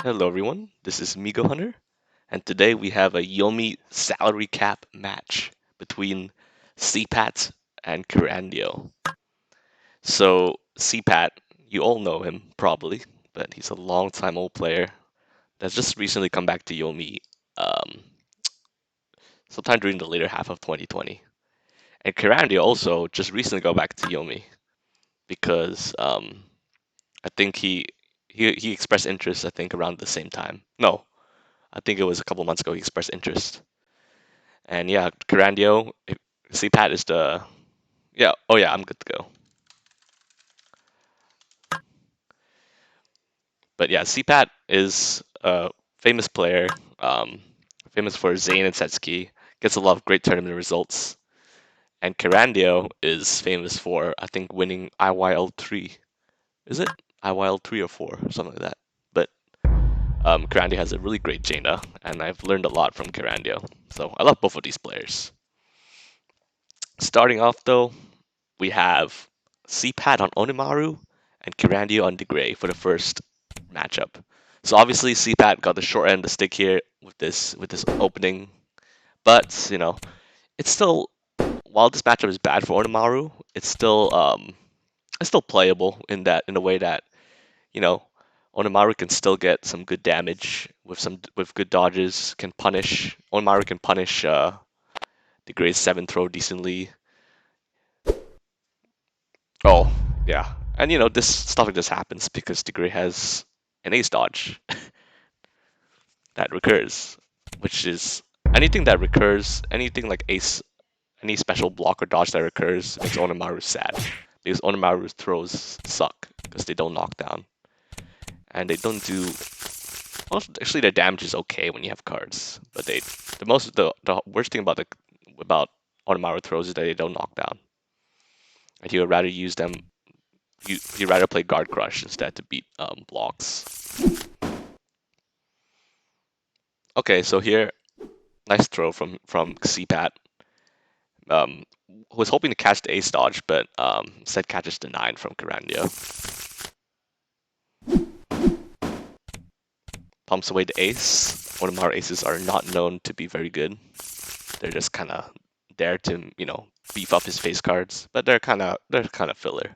Hello everyone, this is Migo Hunter, and today we have a Yomi salary cap match between cpat and Kirandio. So cpat, you all know him probably, but he's a long time old player that's just recently come back to Yomi um, sometime during the later half of 2020. And Kirandio also just recently got back to Yomi because I think he expressed interest I think around the same time. No, I think it was a couple months ago he expressed interest. And yeah, Kirandio, cpat is the yeah. Oh yeah, I'm good to go. But yeah, cpat is a famous player, um, famous for Zane and Setsuki. Gets a lot of great tournament results. And Kirandio is famous for I think winning IYL3. Is it IYL3 or 4, something like that. But Kirandio has a really great Jaina, and I've learned a lot from Kirandio. So I love both of these players. Starting off though, we have cpat on Onimaru and Kirandio on DeGray for the first matchup. So obviously cpat got the short end of the stick here with this opening, but it's still, while this matchup is bad for Onimaru, it's still playable in a way that you know Onimaru can still get some good damage with good dodges. Can punish Onimaru can punish DeGray's 7 throw decently. Oh, yeah. And this stuff like this happens because Degree has an ace dodge that recurs, which is anything that recurs, anything like ace, any special block or dodge that recurs makes Onimaru sad because Onimaru's throws suck because they don't knock down and they don't do. Well, actually, their damage is okay when you have cards, but the worst thing about Onimaru throws is that they don't knock down, and he would rather use them you'd rather play Guard Crush instead to beat blocks. Okay, so here, nice throw from cpat. Was hoping to catch the ace dodge, but instead catches the 9 from Kirandio. Pumps away the ace. One of our aces are not known to be very good. They're just kind of there to beef up his face cards, but they're kind of filler.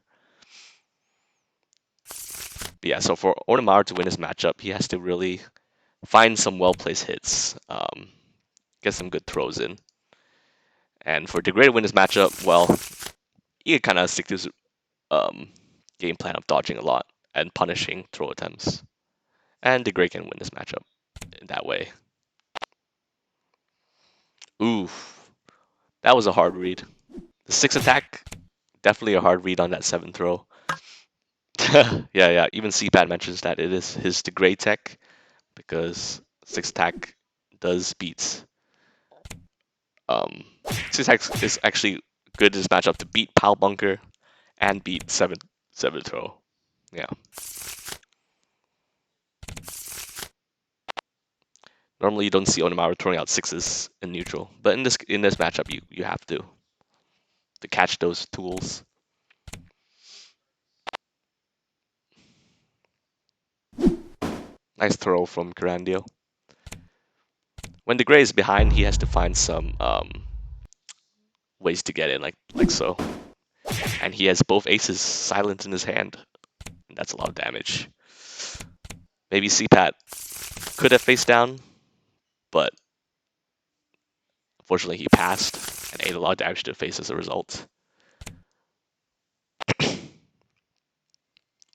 But yeah, so for Onimaru to win this matchup, he has to really find some well-placed hits, get some good throws in. And for DeGray to win this matchup, well, he can kind of stick to his game plan of dodging a lot and punishing throw attempts. And DeGray can win this matchup in that way. Oof, that was a hard read. The 6 attack, definitely a hard read on that 7 throw. Yeah, even cpat mentions that it is his DeGray tech because 6 attack does beat. 6 attack is actually good in this matchup to beat Pal Bunker and beat 7 throw. Yeah. Normally you don't see Onimaru throwing out 6s in neutral, but in this matchup you have to catch those tools. Nice throw from Kirandio. When the Gray is behind, he has to find some ways to get in, like so. And he has both aces silent in his hand. And that's a lot of damage. Maybe cpat could have faced down, but unfortunately he passed and ate a lot of damage to the face as a result.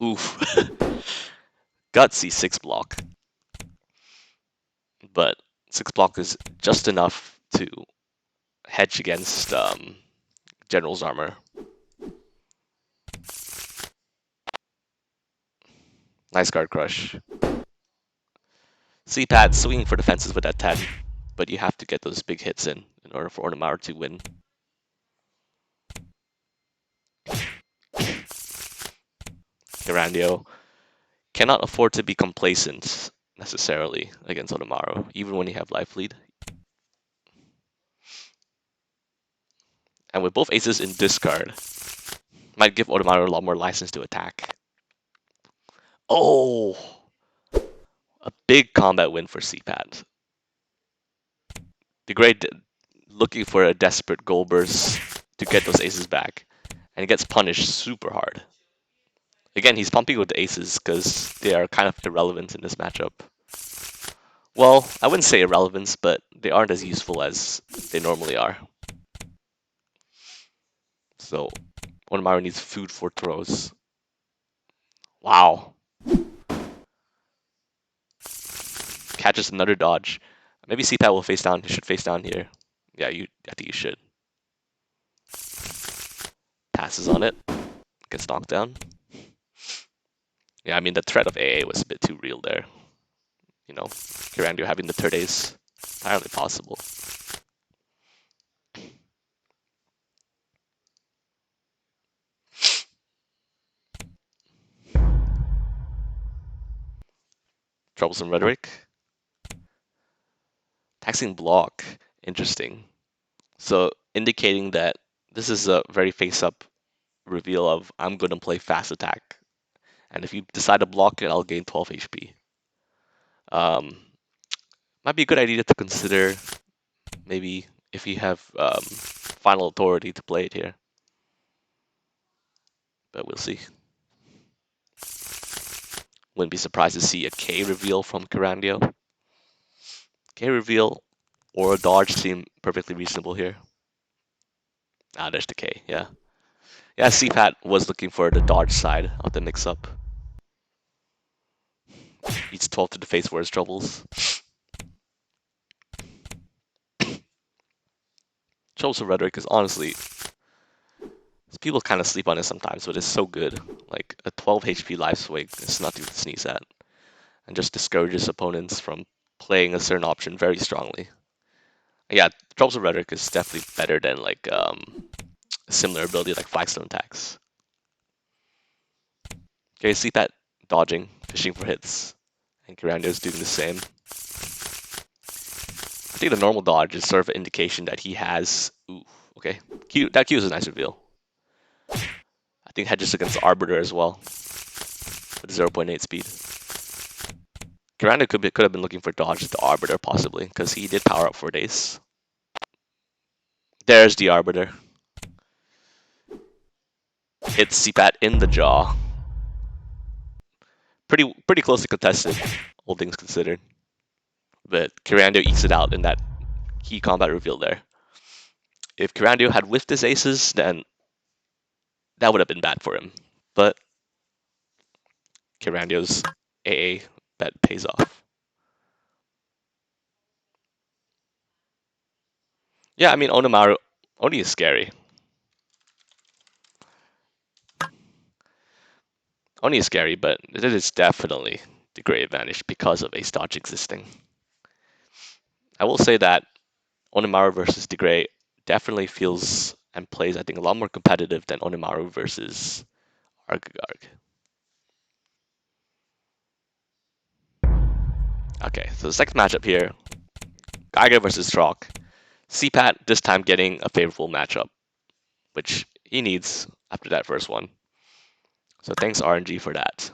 Oof. Gutsy 6 block. But 6 block is just enough to hedge against General's armor. Nice guard crush. cpat swinging for defenses with that 10, but you have to get those big hits in order for Onimaru to win. Kirandio cannot afford to be complacent necessarily against Onimaru, even when you have life lead. And with both aces in discard, might give Onimaru a lot more license to attack. Oh! A big combat win for cpat. The great looking for a desperate goal burst to get those aces back, and he gets punished super hard. Again, he's pumping with the aces because they are kind of irrelevant in this matchup. Well, I wouldn't say irrelevance, but they aren't as useful as they normally are. So, Onimaru needs food for throws. Wow. Catches another dodge. Maybe cpat will face down. He should face down here. Yeah, I think you should. Passes on it. Gets knocked down. Yeah, I mean, the threat of AA was a bit too real there. You know, Kirandio having the third ace. Entirely possible. Troublesome rhetoric. Taxing block. Interesting. So indicating that this is a very face-up reveal of I'm going to play fast attack. And if you decide to block it, I'll gain 12 HP. Might be a good idea to consider maybe if you have final authority to play it here. But we'll see. Wouldn't be surprised to see a K reveal from Kirandio. K reveal or a dodge seem perfectly reasonable here. Ah, there's the K, yeah. Yeah, cpat was looking for the dodge side of the mix-up. Eats 12 to the face for his troubles. Troublesome rhetoric is honestly, people kind of sleep on it sometimes, but it's so good. Like a 12 HP life swing is nothing to sneeze at, and just discourages opponents from playing a certain option very strongly. Yeah, Troublesome rhetoric is definitely better than like a similar ability like Flagstone Tax. Okay, cpat dodging, fishing for hits, and Kirandio is doing the same. I think the normal dodge is sort of an indication that he has. Ooh, okay, that Q is a nice reveal. I think hedges against Arbiter as well with 0.8 speed. Kirandio could have been looking for dodge to Arbiter possibly because he did power up for days. There's the Arbiter. Hits cpat in the jaw. Pretty closely contested, all things considered. But Kirandio ekes it out in that key combat reveal there. If Kirandio had whiffed his aces, then that would have been bad for him. But Kirandio's AA bet pays off. Yeah, I mean, Oni is scary. Oni is scary, but it is definitely the great advantage because of ace dodge existing. I will say that Onimaru versus Degrey definitely feels and plays, I think, a lot more competitive than Onimaru versus Argagarg. Okay, so the second matchup here, Geiger versus Trock. cpat this time getting a favorable matchup, which he needs after that first one. So thanks RNG for that.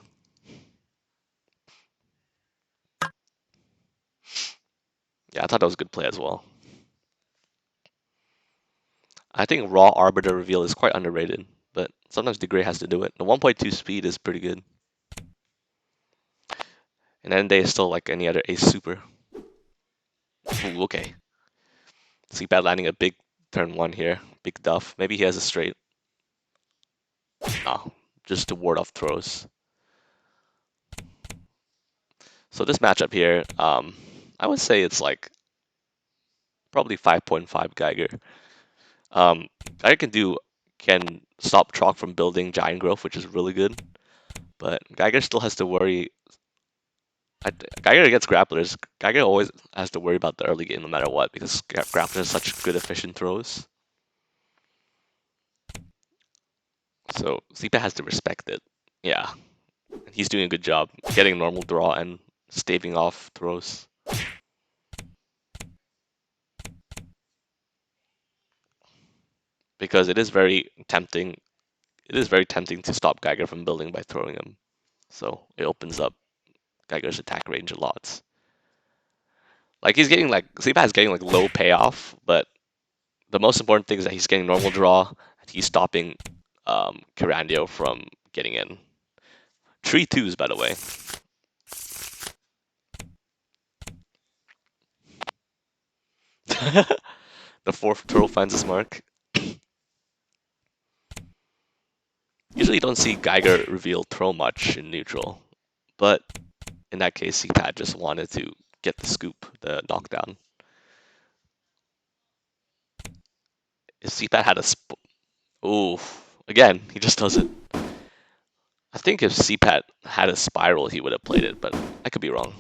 Yeah, I thought that was a good play as well. I think raw Arbiter reveal is quite underrated, but sometimes Degrey has to do it. The 1.2 speed is pretty good. And then they still like any other ace super. Ooh, okay. cpat landing a big turn one here. Big duff. Maybe he has a straight. No, just to ward off throws. So this matchup here, I would say it's like probably 5.5 Geiger. Geiger can stop Trock from building Giant Growth, which is really good. But Geiger still has to worry. Geiger against grapplers, Geiger always has to worry about the early game no matter what because grapplers have such good efficient throws. So cpat has to respect it. Yeah, he's doing a good job getting normal draw and staving off throws. Because it is very tempting. It is very tempting to stop Geiger from building by throwing him. So it opens up Geiger's attack range a lot. Like he's getting like cpat's getting like low payoff, but the most important thing is that he's getting normal draw. And he's stopping Kirandio from getting in. 3-2s, by the way. The fourth turtle finds his mark. Usually you don't see Geiger reveal throw much in neutral, but in that case, cpat just wanted to get the scoop, the knockdown. If cpat had a ooh, again, he just does it. I think if cpat had a spiral, he would have played it, but I could be wrong.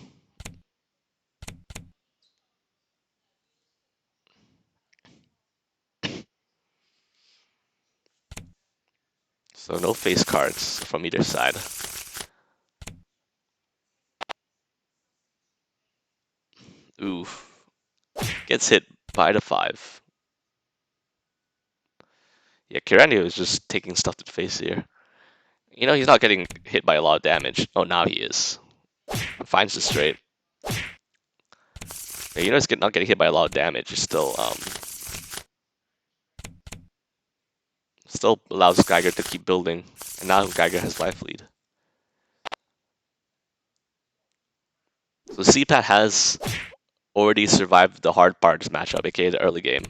So no face cards from either side. Oof. Gets hit by the 5. Yeah, Kirandio is just taking stuff to the face here. You know, he's not getting hit by a lot of damage. Oh, now he is. Finds the straight. Yeah, you know, he's not getting hit by a lot of damage. It's still allows Geiger to keep building. And now Geiger has life lead. So cpat has already survived the hard part of this matchup, aka the early game.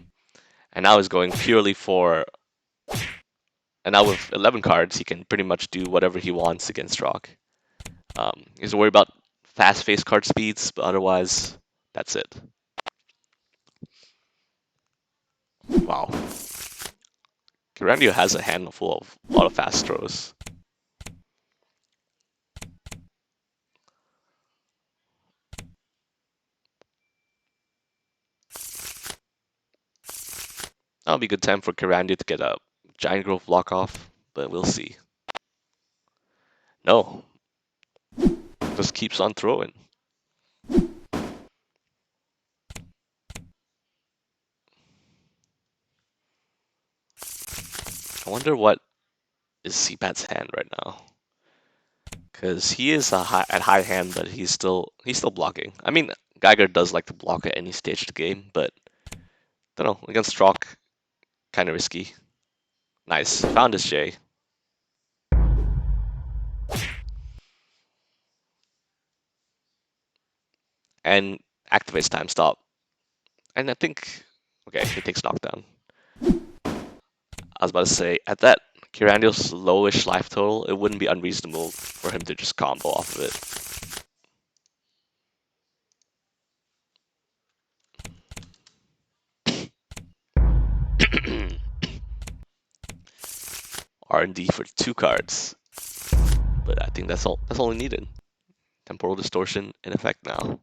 And now is going purely for... And now with 11 cards, he can pretty much do whatever he wants against Rock. He's worried about fast face card speeds, but otherwise, that's it. Wow. Kirandio has a handful of a lot of fast throws. That'll be a good time for Kirandio to get a Giant Growth block off, but we'll see. No. Just keeps on throwing. I wonder what is cpat's hand right now. Because he is at high hand, but he's still blocking. I mean, Geiger does like to block at any stage of the game, but I don't know, against Rock, kind of risky. Nice, found his J. And activates time stop. And I think, okay, he takes knockdown. I was about to say, at that Kirandio's lowish life total, it wouldn't be unreasonable for him to just combo off of it. R&D for 2 cards. But I think that's all needed. Temporal distortion in effect now.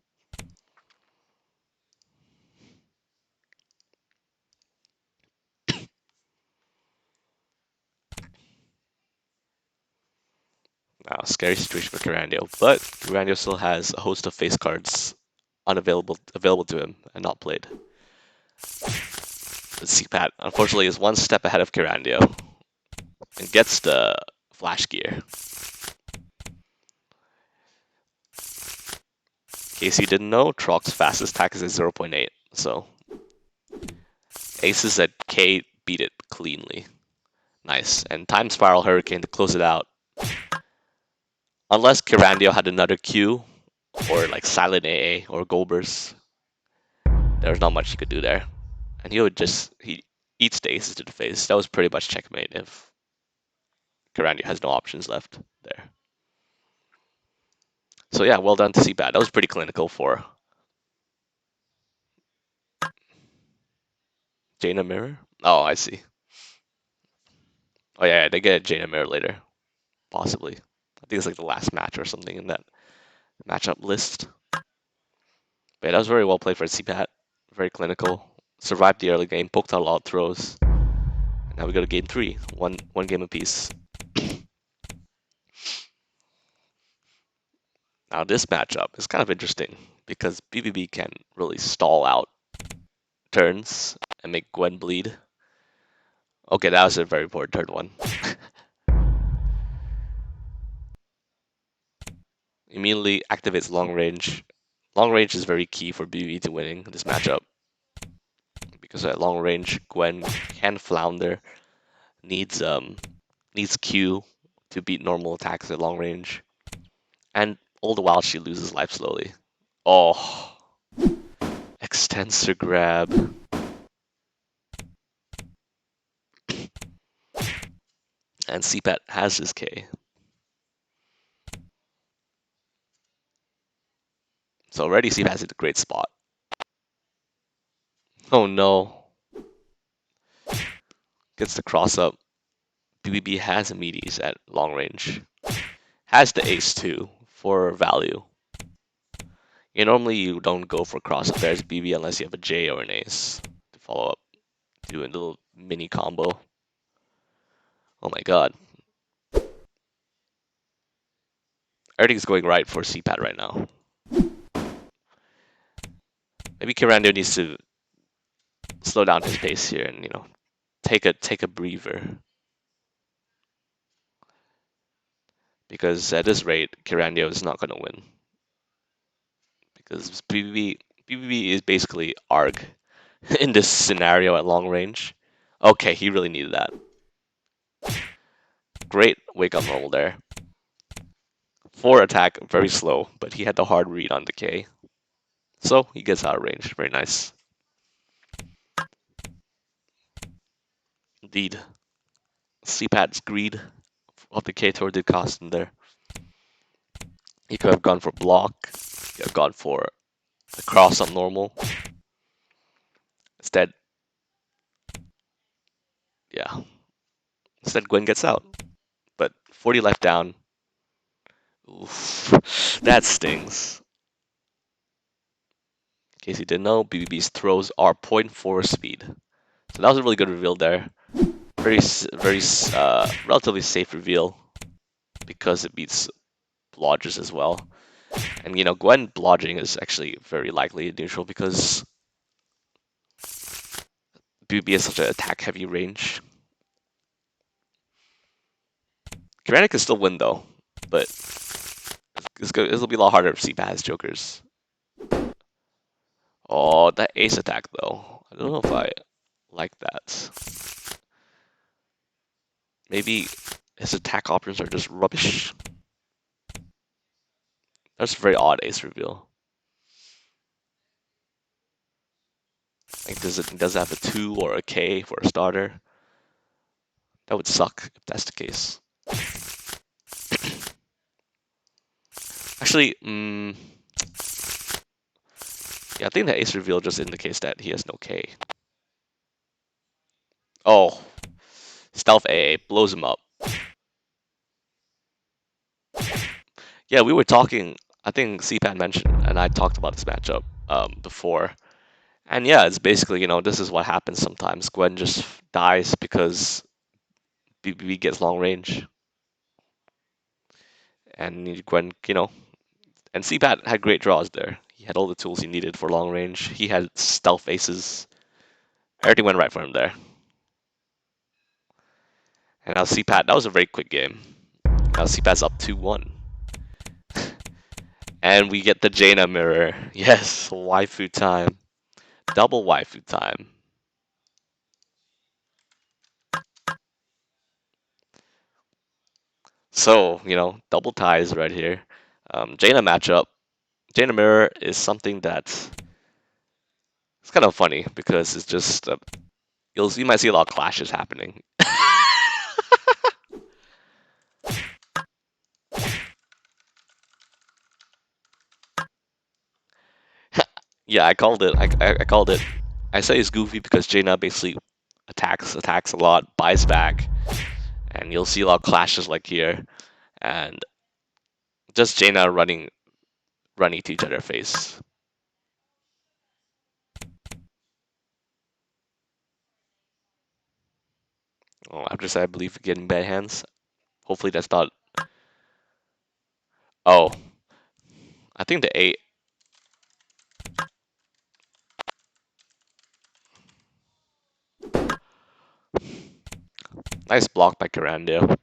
Wow, scary situation for Kirandio, but Kirandio still has a host of face cards available to him and not played. But cpat, unfortunately, is one step ahead of Kirandio and gets the flash gear. In case you didn't know, Trock's fastest attack is at 0.8, so aces at K beat it cleanly. Nice, and Time Spiral Hurricane to close it out. Unless Kirandio had another Q, or like Silent AA, or Golbers, there's not much he could do there. And he eats the aces to the face. That was pretty much checkmate if Kirandio has no options left there. So yeah, well done to cpat. That was pretty clinical for Jaina Mirror. Oh, I see. Oh yeah, they get a Jaina Mirror later, possibly. I think it's like the last match or something in that matchup list. But yeah, that was very well played for cpat. Very clinical. Survived the early game, poked out a lot of throws. And now we go to game 3, one game apiece. Now this matchup is kind of interesting because BBB can really stall out turns and make Gwen bleed. Okay, that was a very poor third one. Immediately activates long range. Long range is very key for BB to winning this matchup because at long range, Gwen can flounder, needs needs Q to beat normal attacks at long range, and all the while she loses life slowly. Oh, extensor grab. And cpat has his K. So already cpat is in a great spot. Oh no. Gets the cross up. BBB has immediates at long range. Has the ace too for value. Normally you don't go for cross up there's BB unless you have a J or an ace to follow up. Do a little mini combo. Oh my god. Everything's going right for cpat right now. Maybe Kirandio needs to slow down his pace here and take a breather. Because at this rate, Kirandio is not gonna win. Because BBB is basically ARG in this scenario at long range. Okay, he really needed that. Great wake up roll there. 4 attack, very slow, but he had the hard read on the K. So he gets out of range. Very nice. Indeed. cpat's greed of the K Tor did cost him there. He could have gone for block. He could have gone for the cross up normal. Instead, yeah. Instead, Gwen gets out. But 40 life down. Oof, that stings. In case you didn't know, BBB's throws are 0.4 speed. So that was a really good reveal there. Very relatively safe reveal because it beats blodgers as well. And Gwen blodging is actually very likely neutral because BBB has such an attack heavy range. Kirandio can still win though, but it'll be a lot harder if cpat has jokers. Oh, that ace attack though. I don't know if I like that. Maybe his attack options are just rubbish. That's a very odd ace reveal. Like, does it have a 2 or a K for a starter? That would suck if that's the case. Actually, yeah, I think the ace reveal just indicates that he has no K. Oh, stealth AA blows him up. Yeah, we were talking. I think cpat mentioned, and I talked about this matchup before. And yeah, it's basically this is what happens sometimes. Gwen just dies because BBB gets long range, and Gwen and cpat had great draws there. He had all the tools he needed for long range. He had stealth aces. Everything went right for him there. And now cpat, that was a very quick game. Now cpat's up 2-1. And we get the Jaina mirror. Yes, waifu time. Double waifu time. So, double ties right here. Jaina matchup. Jaina mirror is something that's it's kind of funny because it's just you might see a lot of clashes happening. Yeah, I called it. I called it. I say it's goofy because Jaina basically attacks a lot, buys back, and you'll see a lot of clashes like here, and just Jaina running to each other's face. Oh, after that, I believe getting bad hands. Hopefully that's not. Oh, I think the 8. Nice block by Kirandio.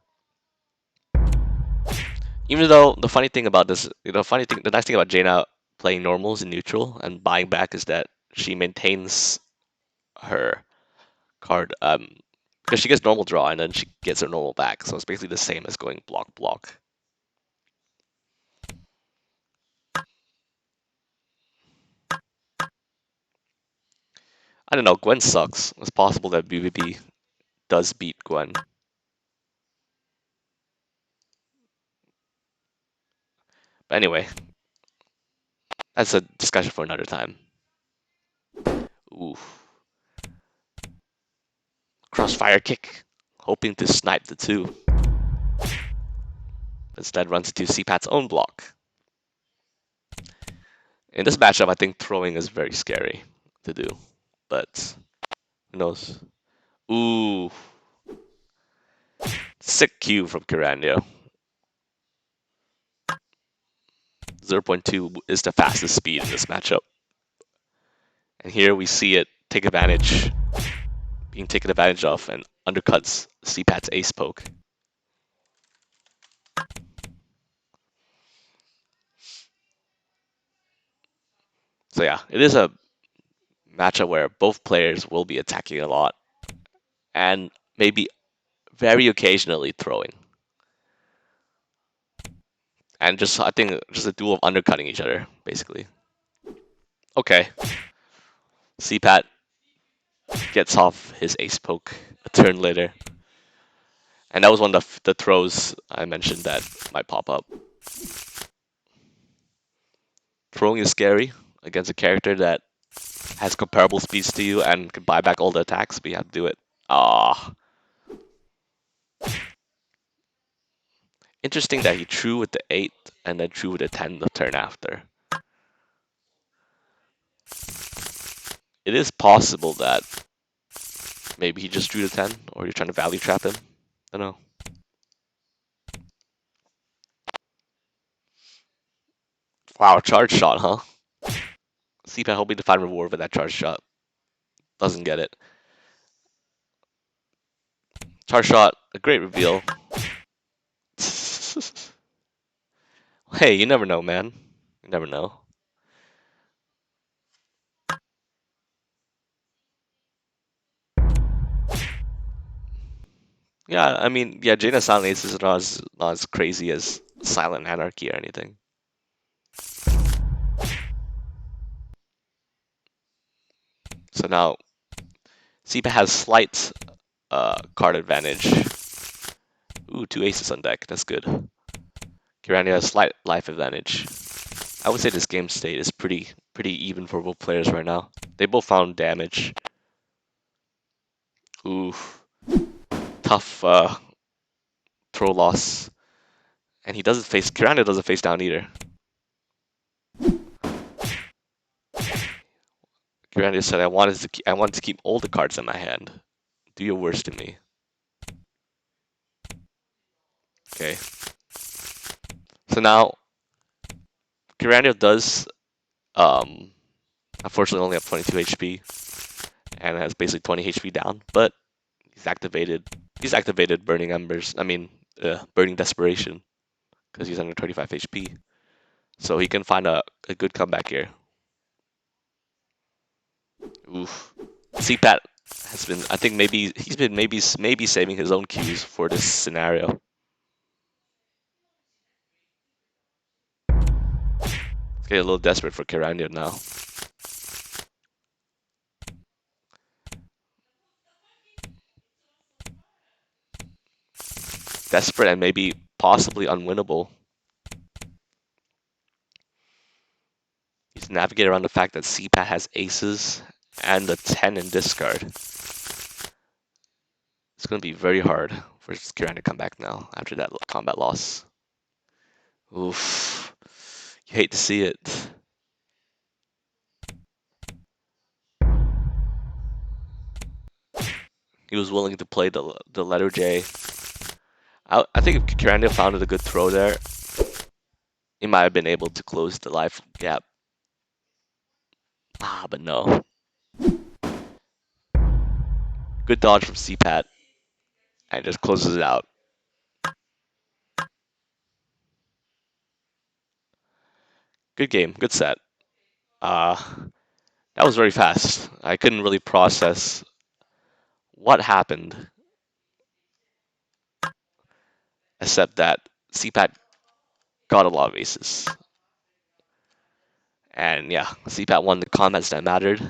Even though the funny thing about this, the nice thing about Jaina playing normals in neutral and buying back is that she maintains her card, because she gets normal draw and then she gets her normal back, so it's basically the same as going block block. I don't know, Gwen sucks. It's possible that BBB does beat Gwen. But anyway, that's a discussion for another time. Ooh, crossfire kick, hoping to snipe the two. Instead runs into cpat's own block. In this matchup, I think throwing is very scary to do, but who knows? Ooh, sick Q from Kirandio. 0.2 is the fastest speed in this matchup. And here we see it being taken advantage of, and undercuts cpat's ace poke. So yeah, it is a matchup where both players will be attacking a lot and maybe very occasionally throwing. And just I think just a duel of undercutting each other, basically. Okay. cpat gets off his ace poke a turn later. And that was one of the throws I mentioned that might pop up. Throwing is scary against a character that has comparable speeds to you and can buy back all the attacks, but you have to do it. Ah. Interesting that he threw with the 8 and then threw with the 10 the turn after. It is possible that maybe he just drew the 10, or you're trying to value trap him. I don't know. Wow, charge shot, huh? cpat hoping to find reward with that charge shot. Doesn't get it. Charge shot, a great reveal. Hey, you never know, man. You never know. Yeah, I mean, yeah, Jaina Silent Ace is not as crazy as Silent Anarchy or anything. So now, cpat has slight card advantage. Ooh, 2 aces on deck. That's good. Kirandio has slight life advantage. I would say this game state is pretty even for both players right now. They both found damage. Ooh, tough throw loss. And Kirandio doesn't face down either. Kirandio said, I wanted to keep all the cards in my hand. Do your worst to me. Okay. So now, Kirandio does, unfortunately only have 22 HP. And has basically 20 HP down, but he's activated Burning Embers. I mean, Burning Desperation, because he's under 25 HP. So he can find a good comeback here. Oof. cpat has been, I think he's been maybe saving his own Qs for this scenario. It's getting a little desperate for Kirandio now. Desperate and maybe possibly unwinnable. He's navigated around the fact that cpat has aces and the 10 in discard. It's going to be very hard for Kiran to come back now after that combat loss. Oof. You hate to see it. He was willing to play the letter J. I think if Kirandio found a good throw there, he might have been able to close the life gap. Ah, but no. Good dodge from cpat. And just closes it out. Good game, good set. Uh, that was very fast. I couldn't really process what happened, except that cpat got a lot of aces. And yeah, cpat won the combats that mattered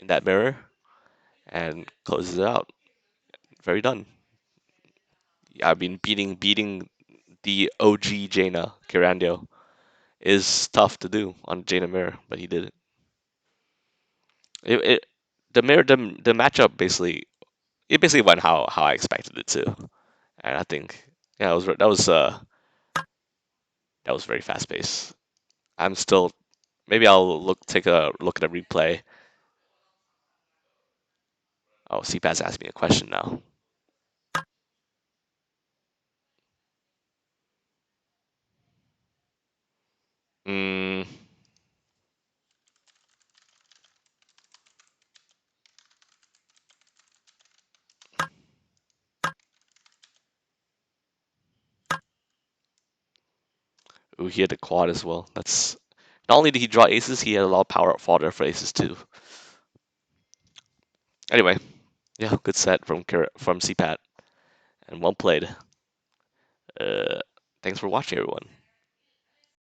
in that mirror and closes it out. Very done. Yeah, I mean, beating the OG Jaina Kirandio is tough to do on Jaina mirror, but he did it. It the mirror the matchup basically went how I expected it to, and I think yeah, that was very fast paced. I'm still maybe I'll take a look at a replay. Oh, CPAT's asked me a question now. Mm, ooh, he had a quad as well. That's not only did he draw aces, he had a lot of power up fodder for aces too. Anyway, yeah, good set from CPAT and well played. Uh, thanks for watching, everyone.